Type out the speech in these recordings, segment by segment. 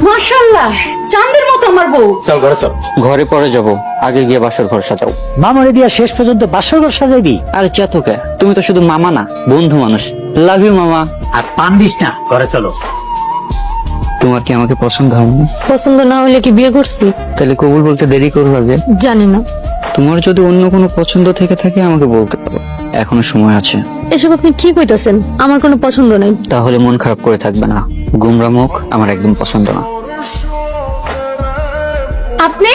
মাশাআল্লাহ, চাঁদের মতো আমার বউ। চল ঘরে চল। ঘরে পরে যাব, আগে গিয়ে বাসর ঘর সাজাও। মামারে দিয়া শেষ পর্যন্ত বাসর ঘর সাজাইবি? আরে চেতকে, তুমি তো শুধু মামা না, বন্ধু মানুষ। লাভ ইউ মামা। আর পান দিস না, ঘরে চলো। তোমার কি আমাকে পছন্দ হয়নি? পছন্দ না হলে কি বিয়ে করছি? তাহলে কবুল বলতে দেরি করবা যে? জানি না। তোমার যদি অন্য কোনো পছন্দ থেকে থাকে আমাকে বলতে পারো, এখনো সময় আছে। এসব আপনি কি কইতাছেন? আমার কোনো পছন্দ নাই। তাহলে মন খারাপ করে থাকবে না। গুমরা মুখ আমার একদম পছন্দ না। আপনি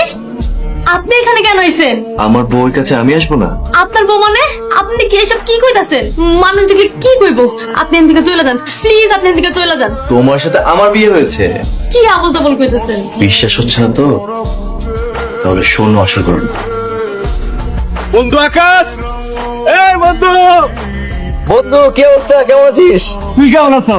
আপনি এখানে কেন আইছেন? আমার বউয়ের কাছে আমি আসবো না? আপনার বউ মানে? আপনি কি এসব কি কইতাছেন? মানুষ দেখলে কি কইবো? আপনি এখান থেকে চলে যান প্লিজ, আপনি এখান থেকে চলে যান। তোমার সাথে আমার বিয়ে হয়েছে, কি আবল তাবল কইতাছেন? বিশ্বাস হচ্ছে না তো? তাহলে শোনো আসল করুন। বন্ধু আকাশ, এই বন্ধু, বন্ধু কি অবস্থা, কেমন আছিস? তুই কেমন আছো?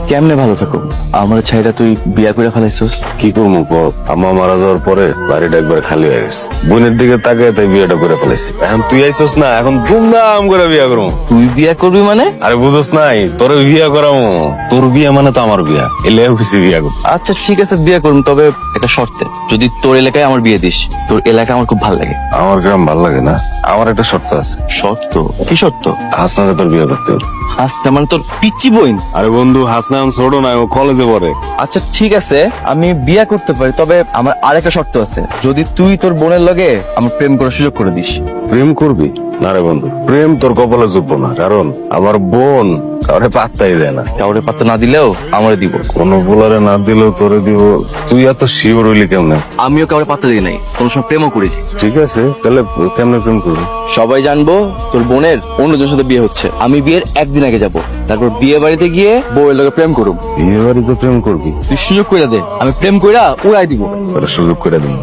কেমনে ভালো থাকো? আমার ছাইরা তুই বিয়া করে ফেলাইছস। কি করবো কর, আম্মা মারা যাওয়ার পরে বাড়িটা একবার খালি হয়ে গেছে। বোনের দিকে তাকে তাই বিয়েটা করে ফেলাইছি। এখন তুই আইসস না, এখন ধুমধাম করে বিয়া করবো। তুই বিয়া করবি মানে? আরে বুঝোস নাই, তোর বিয়া করাবো। তোর বিয়া মানে তো আমার বিয়া, এলে অফিসে বিয়া করবো। আচ্ছা ঠিক আছে, বিয়ে করুন, তবে একটা শর্তে। যদি তোর এলাকায় আমার বিয়ে দিস। তোর এলাকা আমার খুব ভালো লাগে। আমার গ্রাম ভাল লাগে না, আমার একটা শর্ত আছে। শর্ত? কি শর্ত? হাসনাকে তোর বিয়ে করতে হবে। হাসনা মানে তোর পিচ্চি বইন? আরে বন্ধু, হাসনা এখন ছোট না, ও কলেজে পড়ে। আচ্ছা ঠিক আছে, আমি বিয়া করতে পারি, তবে আমার আরেকটা শর্ত আছে। যদি তুই তোর বোনের লগে আমার প্রেম করার সুযোগ করে দিস। প্রেম করবি না রে বন্ধু, প্রেম তোর কপালে জুটবো না, কারণ আমার বোন কাউরে পাত্তাই দেয় না। কাউরে পাত্তা না দিলেও আমারে দিব। কোনো বোলারে না দিলেও তোরে দিব। তুই এত শিওর হইলি কেমনে? আমিও কাউরে পাত্তা দিই নাই, কোন সময় প্রেমও করি। ঠিক আছে, তাহলে কেমনে প্রেম করবি? সবাই জানবো তোর বোনের অন্যজনের সাথে বিয়ে হচ্ছে। আমি বিয়ের একদিন আগে যাব, তারপর বিয়ে বাড়িতে গিয়ে বউয়ের লগে প্রেম করুম। বিয়ে বাড়িতে প্রেম করবি? তুই সুযোগ কইরা দে, আমি প্রেম কইরা উড়াই দিব। ওরা সুযোগ করে দিন।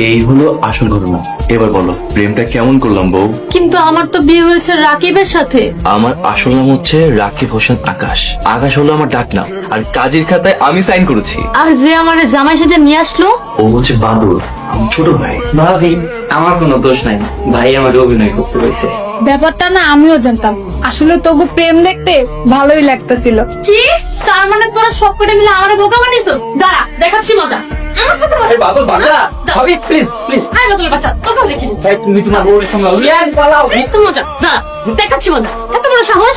এই হলো আসল ঘটনা। এবার বলো, প্রেমটা কেমন করলাম বউ? কিন্তু আমার তো বিয়ে হয়েছে রাকিবের সাথে। আমার আসল নাম হচ্ছে রাকিব হোসেন আকাশ। আকাশ হলো আমার ডাক নাম, আর কাজের খাতায় আমি সাইন করেছি। আর যে আমারে জামাই সাজে নিয়ে আসলো, ও হচ্ছে বাদল, আমার ছোট ভাই। ভাবি, আমার কোনো দোষ নাই, ভাই আমাকে অভিনয় করতে হয়েছে। ব্যাপারটা না আমিও জানতাম, আসলে তোকে প্রেম দেখতে ভালোই লাগতেছিল। কি তার মানে তোরা সব করে মিলে আমারে বোকা বানিয়েছো? দাঁড়া, দেখাচ্ছি মজা। আমার সাথে মজা। বাদল বাচ্চা, ভাবি প্লিজ প্লিজ, আয় বদলে বাচ্চা, তোকেও দেখি। তুমি তোমার বউয়ের সঙ্গে এই তো মজা, দাঁড়া, দেখাচ্ছি মজা। এত বড় সাহস!